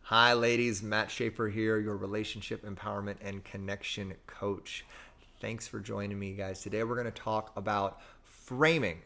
Hi, ladies. Matt Schaefer here, your relationship empowerment and connection coach. Thanks for joining me, guys. Today we're going to talk about framing.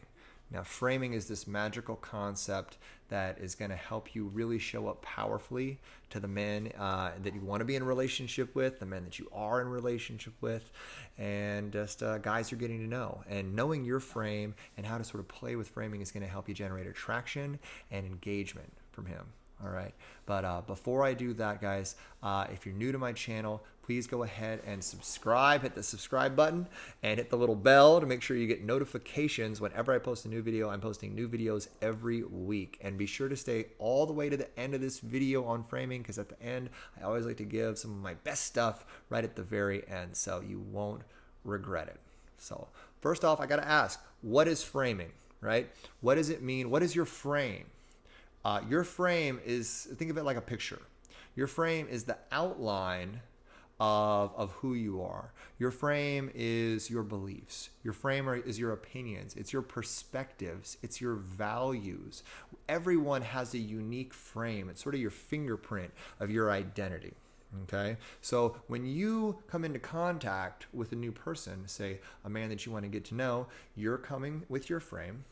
Now, framing is this magical concept that is going to help you really show up powerfully to the men that you want to be in a relationship with, the men that you are in a relationship with, and just guys you're getting to know. And knowing your frame and how to sort of play with framing is going to help you generate attraction and engagement from him. All right. But before I do that, guys, if you're new to my channel, please go ahead and subscribe. Hit the subscribe button and hit the little bell to make sure you get notifications whenever I post a new video. I'm posting new videos every week. And be sure to stay all the way to the end of this video on framing, because at the end, I always like to give some of my best stuff right at the very end, so you won't regret it. So first off, I got to ask, what is framing, right? What does it mean? What is your frame? Your frame is, think of it like a picture. Your frame is the outline of who you are. Your frame is your beliefs. Your frame is your opinions. It's your perspectives. It's your values. Everyone has a unique frame. It's sort of your fingerprint of your identity. Okay, so when you come into contact with a new person, say a man that you want to get to know, you're coming with your frame,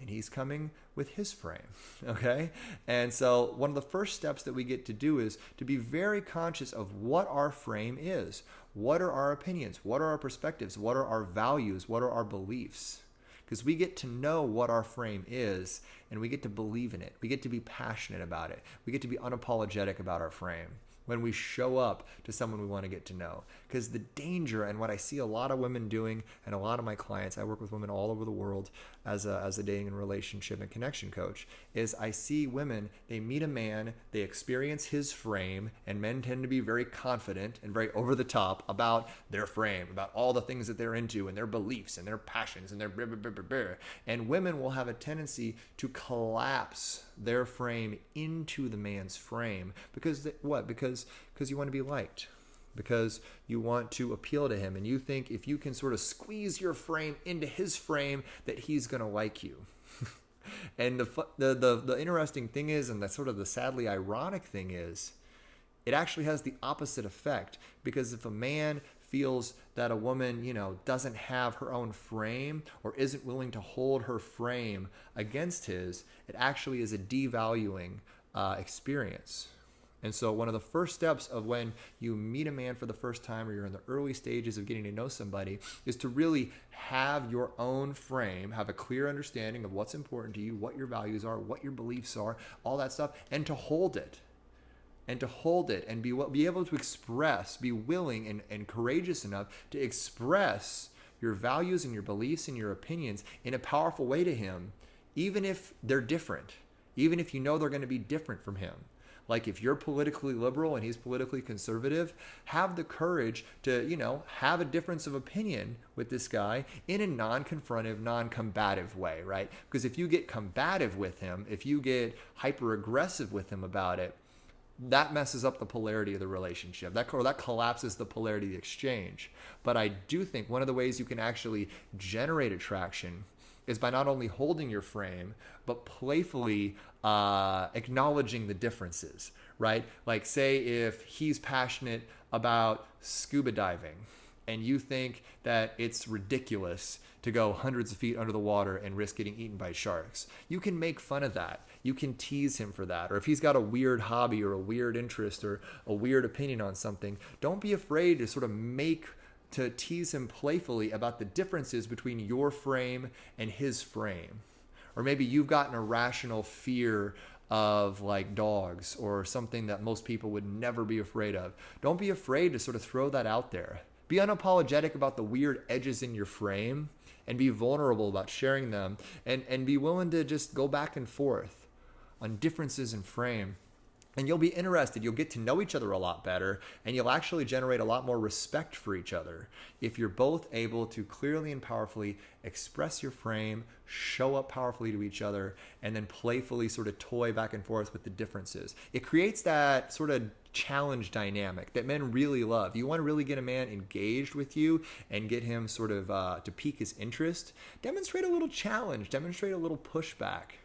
and he's coming with his frame, okay? And so one of the first steps that we get to do is to be very conscious of what our frame is. What are our opinions? What are our perspectives? What are our values? What are our beliefs? Because we get to know what our frame is, and we get to believe in it. We get to be passionate about it. We get to be unapologetic about our frame when we show up to someone we want to get to know. Because the danger, and what I see a lot of women doing, and a lot of my clients, I work with women all over the world as a dating and relationship and connection coach, is I see women, they meet a man, they experience his frame, and men tend to be very confident and very over the top about their frame, about all the things that they're into and their beliefs and their passions and their blah, blah, blah, blah, blah. And women will have a tendency to collapse their frame into the man's frame because you want to be liked, because you want to appeal to him, and you think if you can sort of squeeze your frame into his frame that he's going to like you. And the interesting thing is, and that's sort of the sadly ironic thing is, it actually has the opposite effect, because if a man feels that a woman, doesn't have her own frame or isn't willing to hold her frame against his, it actually is a devaluing experience. And so one of the first steps of when you meet a man for the first time, or you're in the early stages of getting to know somebody, is to really have your own frame, have a clear understanding of what's important to you, what your values are, what your beliefs are, all that stuff, and to hold it. And to hold it and be able to express, be willing and courageous enough to express your values and your beliefs and your opinions in a powerful way to him, even if they're different, even if you know they're going to be different from him. Like if you're politically liberal and he's politically conservative, have the courage to, have a difference of opinion with this guy in a non-confrontive, non-combative way, right? Because if you get combative with him, if you get hyper-aggressive with him about it, that messes up the polarity of the relationship. That collapses the polarity of the exchange. But I do think one of the ways you can actually generate attraction is by not only holding your frame, but playfully acknowledging the differences, right? Like say if he's passionate about scuba diving and you think that it's ridiculous to go hundreds of feet under the water and risk getting eaten by sharks, you can make fun of that. You can tease him for that. Or if he's got a weird hobby or a weird interest or a weird opinion on something, don't be afraid to sort of to tease him playfully about the differences between your frame and his frame. Or maybe you've got an irrational fear of like dogs or something that most people would never be afraid of. Don't be afraid to sort of throw that out there. Be unapologetic about the weird edges in your frame and be vulnerable about sharing them, and be willing to just go back and forth on differences in frame. And you'll be interested. You'll get to know each other a lot better, and you'll actually generate a lot more respect for each other if you're both able to clearly and powerfully express your frame, show up powerfully to each other, and then playfully sort of toy back and forth with the differences. It creates that sort of challenge dynamic that men really love. You want to really get a man engaged with you and get him sort of to pique his interest, demonstrate a little challenge, demonstrate a little pushback.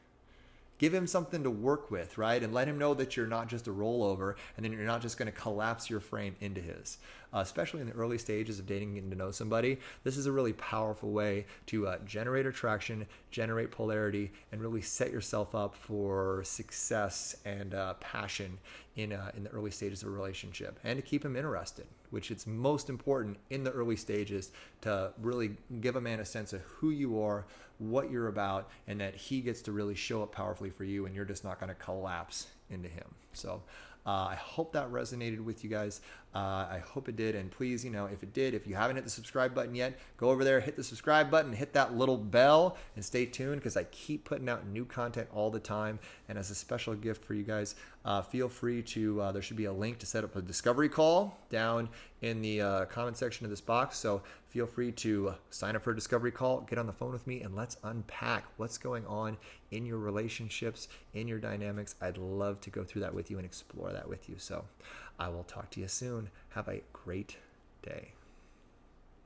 give him something to work with, right? And let him know that you're not just a rollover, and then you're not just going to collapse your frame into his. Especially in the early stages of dating and getting to know somebody, this is a really powerful way to generate attraction, generate polarity, and really set yourself up for success and passion in the early stages of a relationship, and to keep him interested, which it's most important in the early stages to really give a man a sense of who you are, what you're about, and that he gets to really show up powerfully for you, and you're just not going to collapse into him. So I hope that resonated with you guys. I hope it did. And please, if it did, if you haven't hit the subscribe button yet, go over there, hit the subscribe button, hit that little bell, and stay tuned, because I keep putting out new content all the time. And as a special gift for you guys, feel free to, there should be a link to set up a discovery call down in the comment section of this box. So feel free to sign up for a discovery call, get on the phone with me, and let's unpack what's going on in your relationships, in your dynamics. I'd love to go through that with you and explore that with you. So I will talk to you soon. Have a great day.